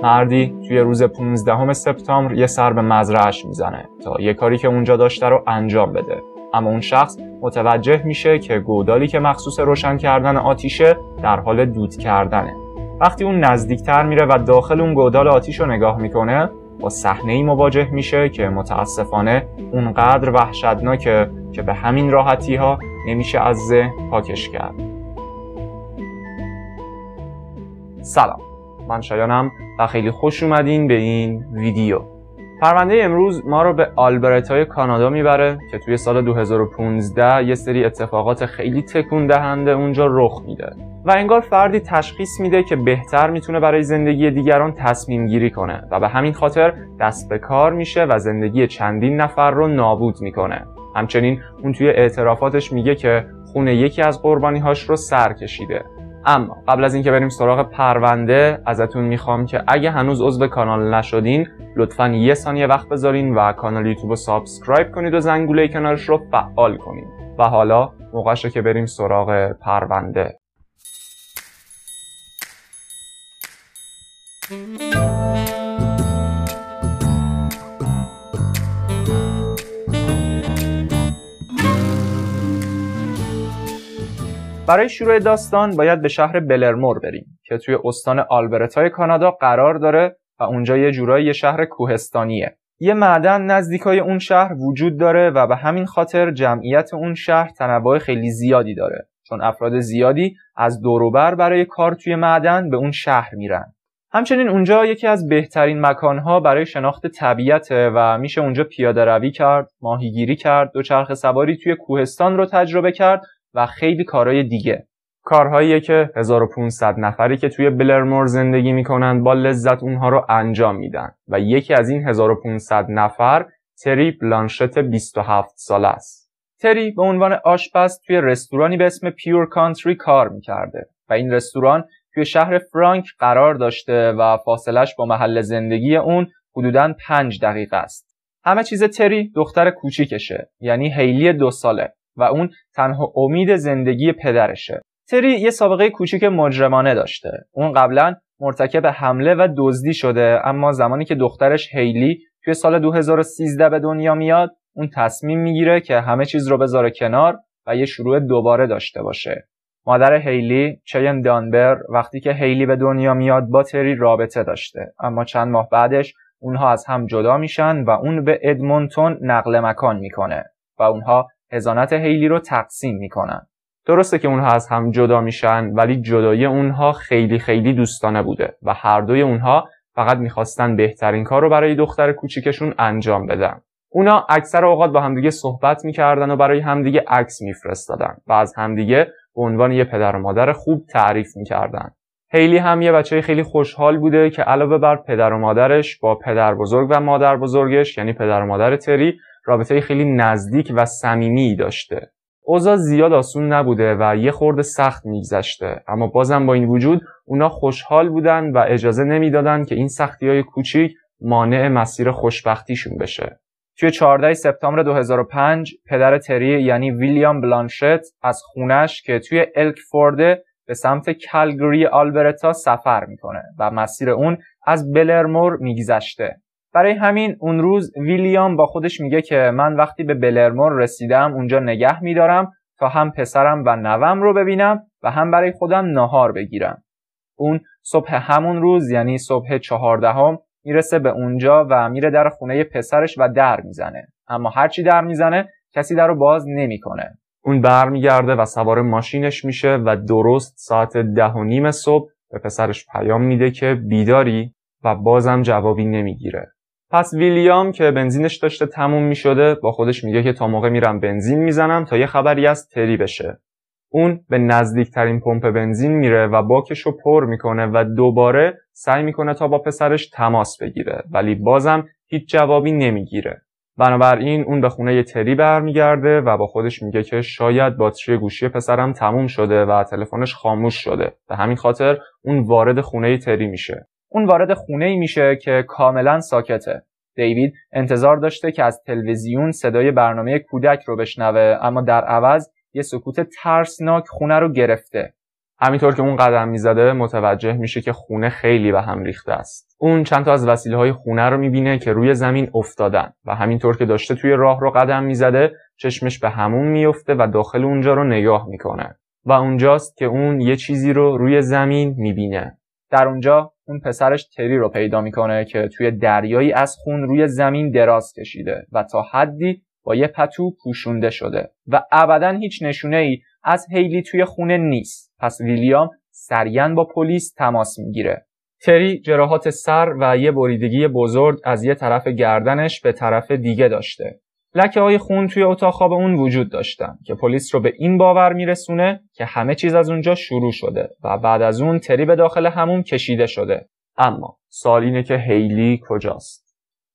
مردی توی روز 15 سپتامبر یه سر به مزرعه‌اش میزنه تا یه کاری که اونجا داشته رو انجام بده. اما اون شخص متوجه میشه که گودالی که مخصوص روشن کردن آتیشه در حال دود کردنه. وقتی اون نزدیکتر میره و داخل اون گودال آتیش رو نگاه میکنه، با صحنه‌ای مواجه میشه که متاسفانه اونقدر وحشتناکه که به همین راحتی‌ها نمیشه از ذهن پاکش کرد. سلام، من شایانم و خیلی خوش اومدین به این ویدیو. پرونده امروز ما رو به آلبرتای کانادا میبره که توی سال 2015 یه سری اتفاقات خیلی تکون دهنده اونجا رخ میده و انگار فردی تشخیص میده که بهتر میتونه برای زندگی دیگران تصمیم گیری کنه و به همین خاطر دست به کار میشه و زندگی چندین نفر رو نابود میکنه. همچنین اون توی اعترافاتش میگه که خون یکی از قربانی‌هاش رو سر کشیده. اما قبل از اینکه بریم سراغ پرونده، ازتون میخوام که اگه هنوز عضو کانال نشدین لطفاً یه ثانیه وقت بذارین و کانال یوتیوب رو سابسکرایب کنید و زنگوله کنارش رو فعال کنید. و حالا موقعشه که بریم سراغ پرونده. برای شروع داستان باید به شهر بلرمور بریم که توی استان آلبرتای کانادا قرار داره و اونجا یه جورایی یه شهر کوهستانیه. یه معدن نزدیکای اون شهر وجود داره و به همین خاطر جمعیت اون شهر تنوع خیلی زیادی داره، چون افراد زیادی از دور و بر برای کار توی معدن به اون شهر میرن. همچنین اونجا یکی از بهترین مکانها برای شناخت طبیعته و میشه اونجا پیاده روی کرد، ماهیگیری کرد، دوچرخه سواری توی کوهستان رو تجربه کرد و خیلی کارهای دیگه. کارهاییه که 1500 نفری که توی بلرمور زندگی میکنن با لذت اونها رو انجام میدن و یکی از این 1500 نفر تری بلانشت 27 ساله است. تری به عنوان آشپز توی رستورانی به اسم پیور کانتری کار میکرده و این رستوران توی شهر فرانک قرار داشته و فاصلش با محل زندگی اون حدوداً 5 دقیقه است. همه چیز تری دختر کوچیکشه، یعنی هیلی 2 ساله و اون تنها امید زندگی پدرشه. تری یه سابقه کوچیک مجرمانه داشته. اون قبلا مرتکب حمله و دزدی شده، اما زمانی که دخترش هیلی توی سال 2013 به دنیا میاد، اون تصمیم میگیره که همه چیز رو بذاره کنار و یه شروع دوباره داشته باشه. مادر هیلی، چین دانبر، وقتی که هیلی به دنیا میاد با تری رابطه داشته، اما چند ماه بعدش اونها از هم جدا میشن و اون به ادمونتون نقل مکان میکنه و اونها حضانت هیلی رو تقسیم میکنن. درسته که اونها از هم جدا میشن، ولی جدایی اونها خیلی خیلی دوستانه بوده و هر دوی اونها فقط میخواستن بهترین کار رو برای دختر کوچیکشون انجام بدن. اونا اکثر اوقات با همدیگه صحبت میکردن و برای همدیگه عکس میفرستادن و از همدیگه به عنوان یه پدر و مادر خوب تعریف میکردن. هیلی هم یه بچه خیلی خوشحال بوده که علاوه بر پدر و مادرش با پدر بزرگ و مادر بزرگش، یعنی پدر و مادر تری، رابطه خیلی نزدیک و صمیمی داشته. اوضاع زیاد آسون نبوده و یه خورده سخت میگذشته، اما بازم با این وجود اونا خوشحال بودن و اجازه نمیدادن که این سختی‌های کوچیک مانع مسیر خوشبختیشون بشه. توی 14 سپتامبر 2005 پدر تری یعنی ویلیام بلانشت از خونش که توی الکفورد به سمت کالگری آلبرتا سفر میکنه و مسیر اون از بلرمور میگذشته. برای همین اون روز ویلیام با خودش میگه که من وقتی به بلرمور رسیدم اونجا نگه میدارم تا هم پسرم و نوام رو ببینم و هم برای خودم ناهار بگیرم. اون صبح همون روز یعنی صبح 14 میرسه به اونجا و میره در خونه پسرش و در میزنه، اما هرچی در میزنه کسی در رو باز نمیکنه. اون برمیگرده و سوار ماشینش میشه و درست ساعت 10:30 صبح به پسرش پیام میده که بیداری و بازم جوابی نمیگیره. پس ویلیام که بنزینش داشته تموم میشده با خودش میگه که تا موقع میرم بنزین میزنم تا یه خبری از تری بشه. اون به نزدیکترین پمپ بنزین میره و باکش رو پر میکنه و دوباره سعی میکنه تا با پسرش تماس بگیره، ولی بازم هیچ جوابی نمیگیره. بنابراین اون به خونه تری برمیگرده و با خودش میگه که شاید باتری گوشی پسرم تموم شده و تلفنش خاموش شده. به همین خاطر اون وارد خونه تری میشه. اون وارد خونه‌ای میشه که کاملا ساکته. دیوید انتظار داشته که از تلویزیون صدای برنامه کودک رو بشنوه، اما در عوض یه سکوت ترسناک خونه رو گرفته. همینطور که اون قدم میزده متوجه میشه که خونه خیلی به هم ریخته است. اون چند تا از وسیله‌های خونه رو میبینه که روی زمین افتادن و همینطور که داشته توی راه رو قدم میزده چشمش به همون میفته و داخل اونجا رو نگاه میکنه و اونجاست که اون یه چیزی رو روی زمین میبینه. در اونجا اون پسرش تری رو پیدا میکنه که توی دریایی از خون روی زمین دراز کشیده و تا حدی با یه پتو پوشونده شده و ابداً هیچ نشونه‌ای از هیلی توی خونه نیست. پس ویلیام سریعاً با پلیس تماس میگیره. تری جراحات سر و یه بریدگی بزرگ از یه طرف گردنش به طرف دیگه داشته. لکه‌های خون توی اتاق خواب اون وجود داشتن که پلیس رو به این باور میرسونه که همه چیز از اونجا شروع شده و بعد از اون تری به داخل حموم کشیده شده. اما سوال اینه که هیلی کجاست؟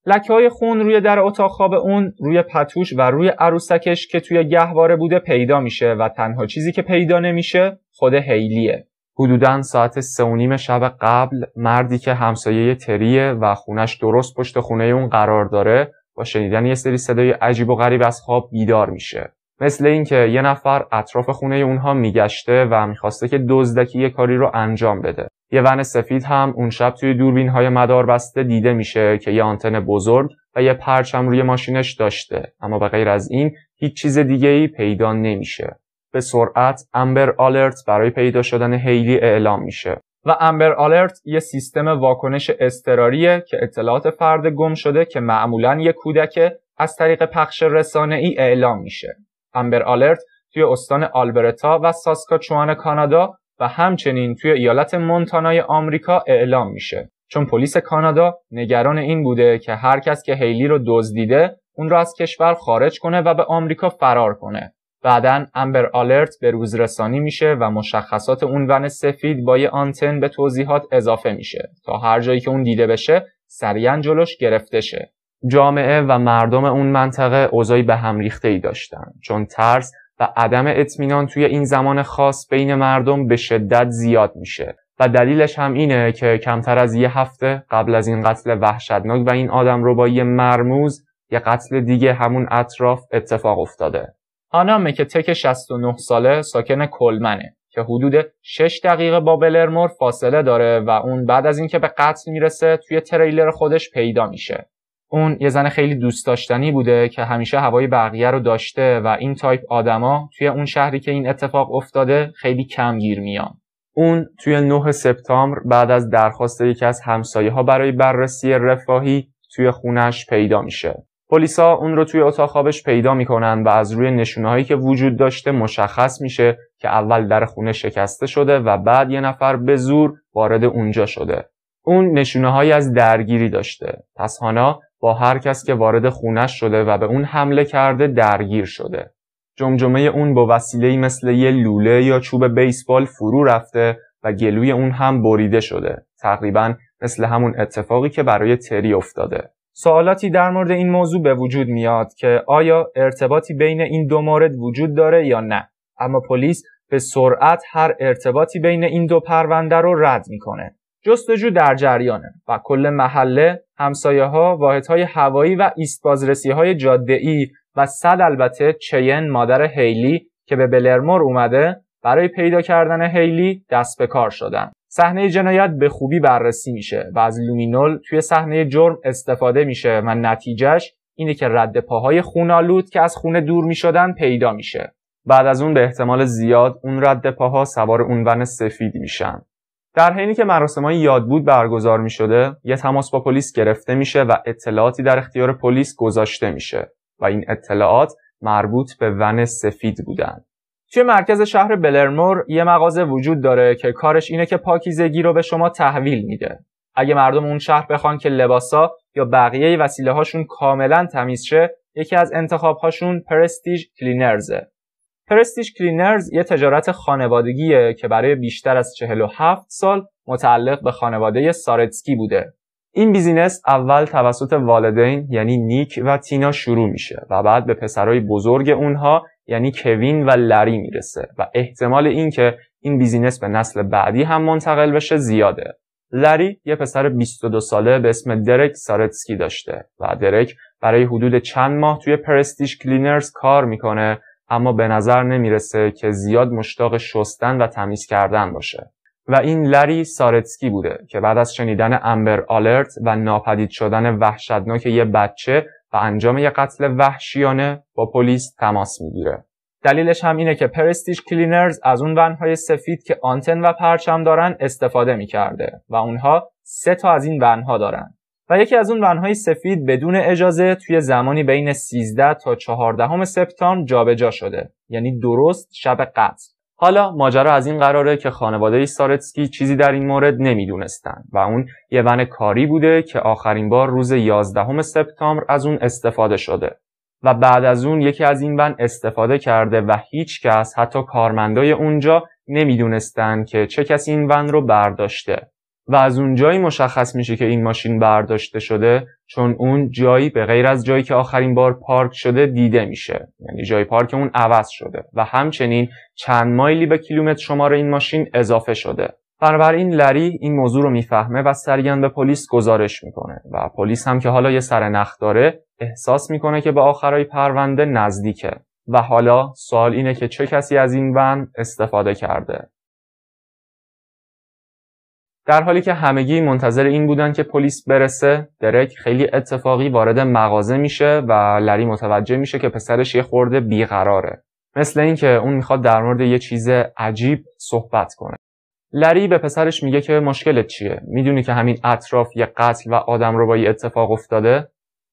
لکه‌های خون روی در اتاق خواب اون، روی پتوش و روی عروسکش که توی گهواره بوده پیدا میشه و تنها چیزی که پیدا نمیشه خود هیلیه. حدوداً ساعت 3:30 شب قبل مردی که همسایه تریه و خونش درست پشت خونه اون قرار داره با شنیدن یه سری صدای عجیب و غریب از خواب بیدار میشه. مثل اینکه یه نفر اطراف خونه اونها میگشته و میخواسته که دزدکی یه کاری رو انجام بده. یه ون سفید هم اون شب توی دوربین‌های مداربسته دیده میشه که یه آنتن بزرگ و یه پرچم روی ماشینش داشته، اما به غیر از این هیچ چیز دیگه‌ای پیدا نمیشه. به سرعت امبر آلرت برای پیدا شدن هیلی اعلام میشه و امبر آلرت یه سیستم واکنش اضطراریه که اطلاعات فرد گم شده که معمولاً یه کودک از طریق پخش رسانه‌ای اعلام میشه. امبر آلرت توی استان آلبرتا و ساسکاچوان کانادا و همچنین توی ایالت مونتانای آمریکا اعلام میشه، چون پلیس کانادا نگران این بوده که هر کس که هیلی رو دزدیده اون رو از کشور خارج کنه و به آمریکا فرار کنه. بعداً امبر آلرت به روز رسانی میشه و مشخصات اون ون سفید با یه آنتن به توضیحات اضافه میشه تا هر جایی که اون دیده بشه سریعاً جلوش گرفته شه. جامعه و مردم اون منطقه اوضاعی به هم ریخته‌ای داشتن، چون ترس و عدم اطمینان توی این زمان خاص بین مردم به شدت زیاد میشه و دلیلش هم اینه که کمتر از یه هفته قبل از این قتل وحشتناک و این آدمربایی مرموز یه قتل دیگه همون اطراف اتفاق افتاده. آنا مکتک 69 ساله ساکن کلمنه که حدود 6 دقیقه با بلرمور فاصله داره و اون بعد از اینکه به قتل میرسه توی تریلر خودش پیدا میشه. اون یه زن خیلی دوست داشتنی بوده که همیشه هوای بقیه رو داشته و این تایپ آدما توی اون شهری که این اتفاق افتاده خیلی کم گیر میان. اون توی 9 سپتامبر بعد از درخواست یکی از همسایه‌ها برای بررسی رفاهی توی خونش پیدا میشه. پلیسا اون رو توی اتاق خوابش پیدا میکنن و از روی نشونه‌هایی که وجود داشته مشخص میشه که اول در خونه شکسته شده و بعد یه نفر به زور وارد اونجا شده. اون نشونه‌هایی از درگیری داشته. پس هانا با هر کس که وارد خونش شده و به اون حمله کرده درگیر شده. جمجمه اون با وسیله‌ای مثل یه لوله یا چوب بیسبال فرو رفته و گلوی اون هم بریده شده. تقریباً مثل همون اتفاقی که برای تری افتاده. سوالاتی در مورد این موضوع به وجود میاد که آیا ارتباطی بین این دو مورد وجود داره یا نه، اما پلیس به سرعت هر ارتباطی بین این دو پرونده رو رد میکنه. جستجو در جریانه و کل محله، همسایه‌ها، واحدهای هوایی و ایست بازرسی‌های جاده‌ای و البته چین مادر هیلی که به بلرمور اومده برای پیدا کردن هیلی دست به کار شدن. صحنه جنایت به خوبی بررسی میشه و از لومینول توی صحنه جرم استفاده میشه و نتیجهش اینه که رد پاهای خون‌آلود که از خونه دور میشدن پیدا میشه. بعد از اون به احتمال زیاد اون رد پاها سوار اون ون سفید میشن. در حینی که مراسم‌های یادبود برگزار می‌شده، یه تماس با پلیس گرفته میشه و اطلاعاتی در اختیار پلیس گذاشته میشه و این اطلاعات مربوط به ون سفید بودن. توی مرکز شهر بلرمور یه مغازه وجود داره که کارش اینه که پاکیزگی رو به شما تحویل میده. اگه مردم اون شهر بخوان که لباسا یا بقیه وسیله‌هاشون کاملاً تمیز شه، یکی از انتخاب‌هاشون پرستیژ کلینرزه. پرستیژ کلینرز یه تجارت خانوادگیه که برای بیشتر از 47 سال متعلق به خانواده سارتسکی بوده. این بیزینس اول توسط والدین یعنی نیک و تینا شروع میشه و بعد به پسرای بزرگ اونها یعنی کوین و لری میرسه و احتمال این که این بیزینس به نسل بعدی هم منتقل بشه زیاده. لری یه پسر 22 ساله به اسم درک سارتسکی داشته و درک برای حدود چند ماه توی پرستیژ کلینرز کار میکنه اما به نظر نمیرسه که زیاد مشتاق شستن و تمیز کردن باشه. و این لری سارتسکی بوده که بعد از شنیدن امبر آلرت و ناپدید شدن وحشتناک یه بچه و انجام یه قتل وحشیانه با پلیس تماس میگیره. دلیلش هم اینه که پرستیژ کلینرز از اون ونهای سفید که آنتن و پرچم دارن استفاده میکرده و اونها 3 تا از این ونها دارن و یکی از اون ونهای سفید بدون اجازه توی زمانی بین 13 تا 14 سپتامبر جابجا شده، یعنی درست شب قتل. حالا ماجرا از این قراره که خانواده سارتسکی چیزی در این مورد نمیدونستن و اون یه ون کاری بوده که آخرین بار روز 11 سپتامبر از اون استفاده شده و بعد از اون یکی از این ون استفاده کرده و هیچ کس حتی کارمندای اونجا نمیدونستن که چه کسی این ون رو برداشته و از اون جایی مشخص میشه که این ماشین برداشته شده چون اون جایی به غیر از جایی که آخرین بار پارک شده دیده میشه، یعنی جای پارک اون عوض شده و همچنین چند مایلی به کیلومتر شمار این ماشین اضافه شده. بنابراین لری این موضوع رو میفهمه و سریعا به پلیس گزارش میکنه و پلیس هم که حالا یه سرنخ داره احساس میکنه که به آخرای پرونده نزدیکه و حالا سوال اینه که چه کسی از این ون استفاده کرده. در حالی که همگی منتظر این بودن که پلیس برسه، درک خیلی اتفاقی وارد مغازه میشه و لری متوجه میشه که پسرش یه خورده بیقراره. مثل این که اون میخواد در مورد یه چیز عجیب صحبت کنه. لری به پسرش میگه که مشکلت چیه؟ میدونی که همین اطراف یه قتل و آدمربایی اتفاق افتاده؟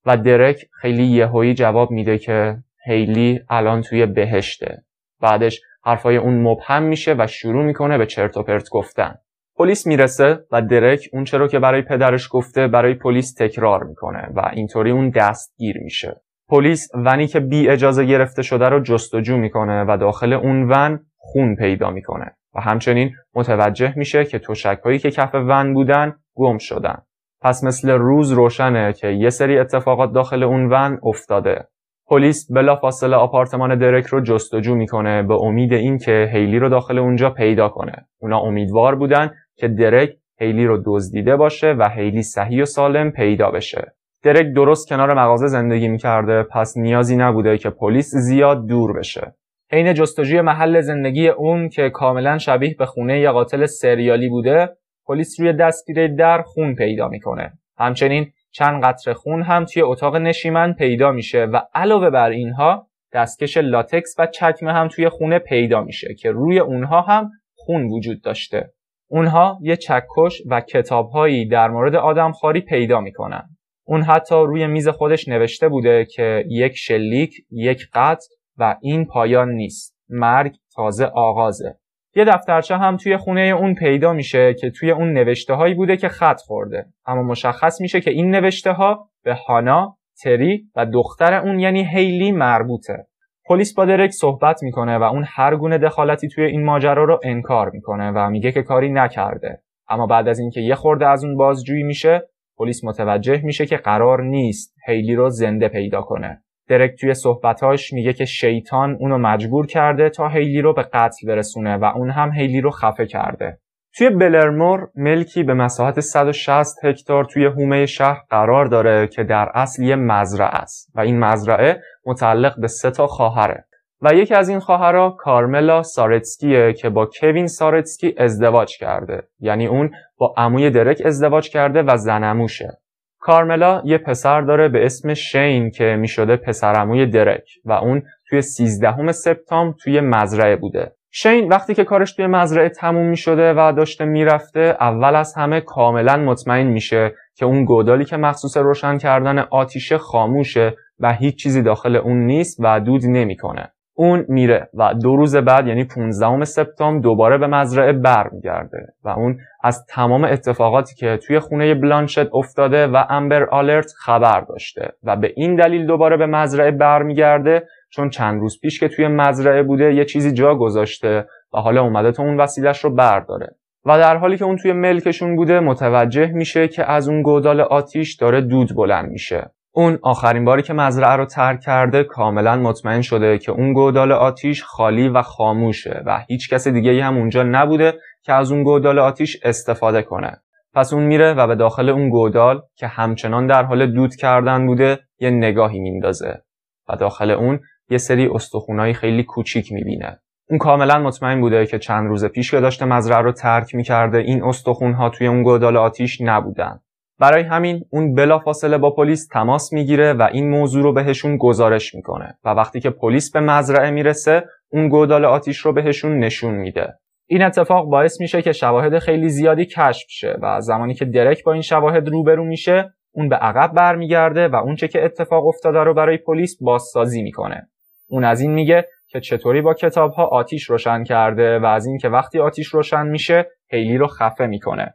و درک خیلی یهویی جواب میده که هیلی الان توی بهشته. بعدش حرفای اون مبهم میشه و شروع میکنه به چرت و پرت گفتن. پلیس میرسه و درک اون چرا که برای پدرش گفته برای پلیس تکرار میکنه و اینطوری اون دستگیر میشه. پلیس ونی که بی اجازه گرفته شده رو جستجو میکنه و داخل اون ون خون پیدا میکنه و همچنین متوجه میشه که تشک‌هایی که کف ون بودن گم شدن. پس مثل روز روشنه که یه سری اتفاقات داخل اون ون افتاده. پلیس بلافاصله آپارتمان درک رو جستجو میکنه به امید این که هیلی رو داخل اونجا پیدا کنه. اونا امیدوار بودن که درک هیلی رو دزدیده باشه و هیلی صحیح و سالم پیدا بشه. درک درست کنار مغازه زندگی میکرده، پس نیازی نبوده که پلیس زیاد دور بشه. حین جستجوی محل زندگی اون که کاملا شبیه به خونه یه قاتل سریالی بوده، پلیس روی دستگیره در خون پیدا میکنه. همچنین چند قطره خون هم توی اتاق نشیمن پیدا میشه و علاوه بر اینها دستکش لاتکس و چکمه هم توی خونه پیدا میشه که روی اونها هم خون وجود داشته. اونها یه چکش و کتابهایی در مورد آدمخواری پیدا میکنن. اون حتی روی میز خودش نوشته بوده که یک شلیک، یک قتل و این پایان نیست. مرگ تازه آغازه. یه دفترچه هم توی خونه اون پیدا میشه که توی اون نوشته هایی بوده که خط خورده. اما مشخص میشه که این نوشته ها به هانا، تری و دختر اون یعنی هیلی مربوطه. پلیس با درک صحبت میکنه و اون هر گونه دخالتی توی این ماجرا رو انکار میکنه و میگه که کاری نکرده. اما بعد از اینکه یه خورده از اون بازجویی میشه، پلیس متوجه میشه که قرار نیست هیلی رو زنده پیدا کنه. درک توی صحبتاش میگه که شیطان اونو مجبور کرده تا هیلی رو به قتل برسونه و اون هم هیلی رو خفه کرده. توی بلرمور ملکی به مساحت 160 هکتار توی حومه شهر قرار داره که در اصل یه مزرعه است و این مزرعه متعلق به 3 تا خواهره و یکی از این خواهرها کارملا سارتسکیه که با کوین سارتسکی ازدواج کرده، یعنی اون با عموی درک ازدواج کرده و زنموشه. کارملا یه پسر داره به اسم شین که میشده پسرعموی درک و اون توی 13 سپتامبر توی مزرعه بوده. شین وقتی که کارش توی مزرعه تموم میشده و داشته میرفته، اول از همه کاملا مطمئن میشه که اون گودالی که مخصوص روشن کردن آتیشه خاموشه و هیچ چیزی داخل اون نیست و دود نمیکنه. اون میره و 2 روز بعد یعنی 15 سپتامبر دوباره به مزرعه برمیگرده و اون از تمام اتفاقاتی که توی خونه بلانشت افتاده و امبر آلرت خبر داشته و به این دلیل دوباره به مزرعه برمیگرده چون چند روز پیش که توی مزرعه بوده یه چیزی جا گذاشته و حالا اومده تا اون وسیلش رو برداره و در حالی که اون توی ملکشون بوده متوجه میشه که از اون گودال آتیش داره دود بلند میشه. اون آخرین باری که مزرعه رو ترک کرده کاملا مطمئن شده که اون گودال آتیش خالی و خاموشه و هیچ کس دیگه‌ای هم اونجا نبوده که از اون گودال آتیش استفاده کنه. پس اون میره و به داخل اون گودال که همچنان در حال دود کردن بوده یه نگاهی میندازه و داخل اون یه سری استخونای خیلی کوچیک میبینه. اون کاملا مطمئن بوده که چند روز پیش که داشته مزرعه رو ترک میکرده این استخونها توی اون گودال آتیش نبودن. برای همین اون بلافاصله با پلیس تماس میگیره و این موضوع رو بهشون گزارش میکنه و وقتی که پلیس به مزرعه میرسه اون گودال آتیش رو بهشون نشون میده. این اتفاق باعث میشه که شواهد خیلی زیادی کشف شه و زمانی که درک با این شواهد روبرو میشه اون به عقب برمیگرده و اونچه که اتفاق افتاده رو برای پلیس بازسازی میکنه. اون از این میگه که چطوری با کتاب‌ها آتیش روشن کرده و از این که وقتی آتیش روشن میشه هیلی رو خفه میکنه.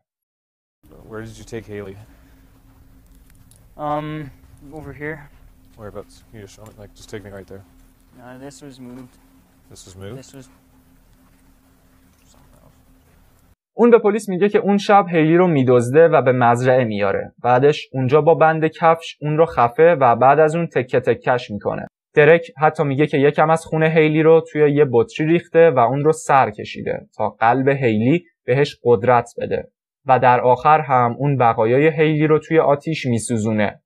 Where did you take Haley? Over here. Whereabouts? Can you just show me? Like, just take me right there. This was moved. This was moved? This was... اون به پلیس میگه که اون شب هیلی رو میدزده و به مزرعه میاره. بعدش اونجا با بند کفش اون رو خفه و بعد از اون تکه تکش میکنه. درک حتی میگه که یکم از خون هیلی رو توی یه بطری ریخته و اون رو سر کشیده تا قلب هیلی بهش قدرت بده و در آخر هم اون بقایای هیلی رو توی آتیش میسوزونه.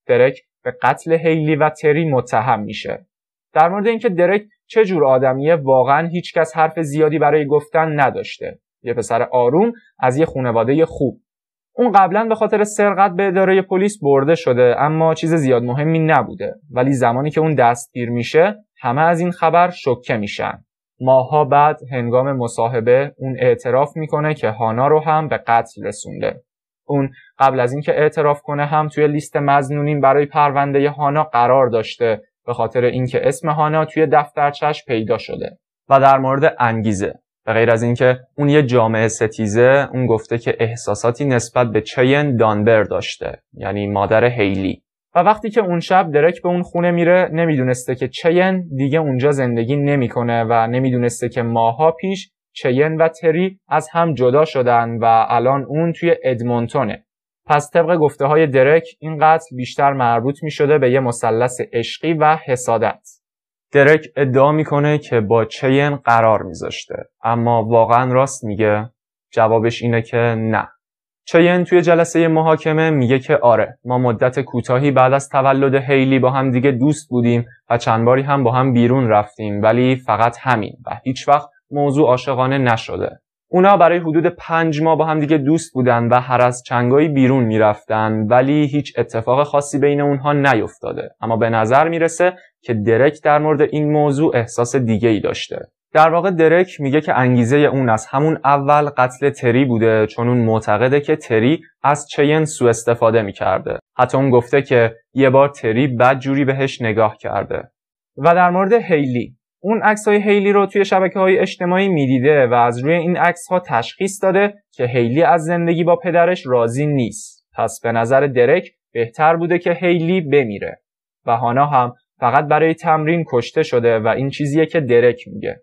درک به قتل هیلی و تری متهم میشه. در مورد اینکه درک چه جور آدمیه واقعا هیچکس حرف زیادی برای گفتن نداشته. یه پسر آروم از یه خانواده خوب. اون قبلا به خاطر سرقت به اداره پلیس برده شده اما چیز زیاد مهمی نبوده، ولی زمانی که اون دستگیر میشه همه از این خبر شوکه میشن. ماه‌ها بعد هنگام مصاحبه اون اعتراف میکنه که هانا رو هم به قتل رسونده. اون قبل از اینکه اعتراف کنه هم توی لیست مظنونین برای پرونده هانا قرار داشته به خاطر اینکه اسم هانا توی دفترچش پیدا شده. و در مورد انگیزه، به غیر از اینکه اون یه جامعه ستیزه، اون گفته که احساساتی نسبت به چین دانبر داشته، یعنی مادر هیلی. و وقتی که اون شب درک به اون خونه میره نمیدونسته که چین دیگه اونجا زندگی نمیکنه و نمیدونسته که ماها پیش چین و تری از هم جدا شدن و الان اون توی ادمونتونه. پس طبق گفته های درک این قتل بیشتر مربوط میشده به یه مثلث عشقی و حسادت. درک ادعا میکنه که با چین قرار میذاشته، اما واقعا راست میگه؟ جوابش اینه که نه. چین توی جلسه محاکمه میگه که آره، ما مدت کوتاهی بعد از تولد هیلی با هم دیگه دوست بودیم و چند باری هم با هم بیرون رفتیم، ولی فقط همین و هیچ وقت موضوع عاشقانه نشده. اونا برای حدود 5 ماه با هم دیگه دوست بودن و هر از چنگایی بیرون میرفتن، ولی هیچ اتفاق خاصی بین اونها نیفتاده. اما به نظر میرسه که درک در مورد این موضوع احساس دیگه ای داشته. در واقع درک میگه که انگیزه اون از همون اول قتل تری بوده، چون اون معتقده که تری از چین سوء استفاده میکرده. حتی اون گفته که یه بار تری بدجوری بهش نگاه کرده. و در مورد هیلی، اون عکس‌های هیلی رو توی شبکه‌های اجتماعی میدیده و از روی این عکس‌ها تشخیص داده که هیلی از زندگی با پدرش راضی نیست. پس به نظر درک بهتر بوده که هیلی بمیره. و هانا هم فقط برای تمرین کشته شده و این چیزیه که درک میگه.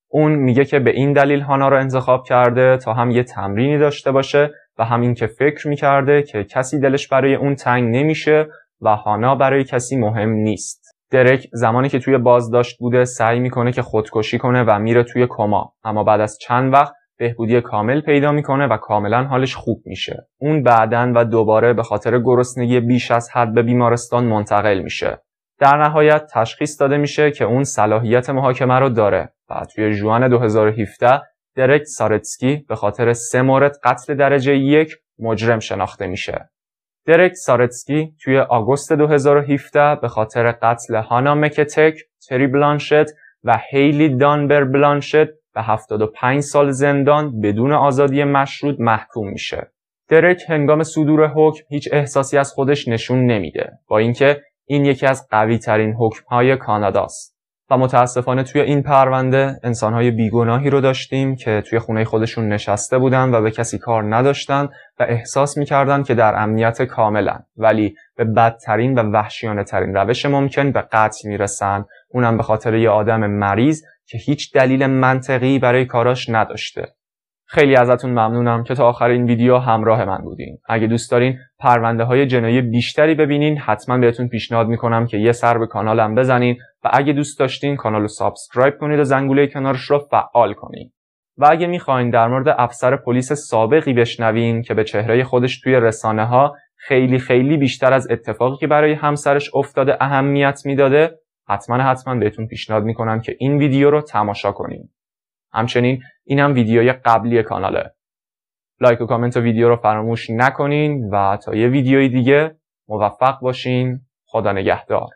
اون میگه که به این دلیل هانا رو انتخاب کرده تا هم یه تمرینی داشته باشه و همین که فکر میکرده که کسی دلش برای اون تنگ نمیشه و هانا برای کسی مهم نیست. درک زمانی که توی بازداشت بوده سعی میکنه که خودکشی کنه و میره توی کما، اما بعد از چند وقت بهبودی کامل پیدا میکنه و کاملا حالش خوب میشه. اون بعداً و دوباره به خاطر گرسنگی بیش از حد به بیمارستان منتقل میشه. در نهایت تشخیص داده میشه که اون صلاحیت محاکمه رو داره و توی ژوئن 2017 درک سارتسکی به خاطر 3 مورد قتل درجه 1 مجرم شناخته میشه. درک سارتسکی توی آگوست 2017 به خاطر قتل هانا مکتک، تری بلانشت و هیلی دانبر بلانشت به 75 سال زندان بدون آزادی مشروط محکوم میشه. درک هنگام صدور حکم هیچ احساسی از خودش نشون نمیده، با اینکه این یکی از قوی ترین حکم‌های کاناداست. و متاسفانه توی این پرونده انسان‌های بیگناهی رو داشتیم که توی خونه خودشون نشسته بودن و به کسی کار نداشتن و احساس می‌کردن که در امنیت کاملن، ولی به بدترین و وحشیانه ترین روش ممکن به قتل میرسن، اونم به خاطر یه آدم مریض که هیچ دلیل منطقی برای کاراش نداشته. خیلی ازتون ممنونم که تا آخر این ویدیو همراه من بودین. اگه دوست دارین پرونده های جنایی بیشتری ببینین حتما بهتون پیشنهاد میکنم که یه سر به کانالم بزنین و اگه دوست داشتین کانال رو سابسکرایب کنید و زنگوله کنارش رو فعال کنید. و اگه میخواین در مورد افسر پلیس سابقی بشنوین که به چهره خودش توی رسانه ها خیلی بیشتر از اتفاقی که برای همسرش افتاده اهمیت میداده، حتما بهتون پیشنهاد میکنم که این ویدیو رو تماشا کنین. همچنین این هم ویدیوی قبلی کاناله. لایک و کامنت ویدیو رو فراموش نکنین و تا یه ویدیوی دیگه موفق باشین. خدا نگهدار.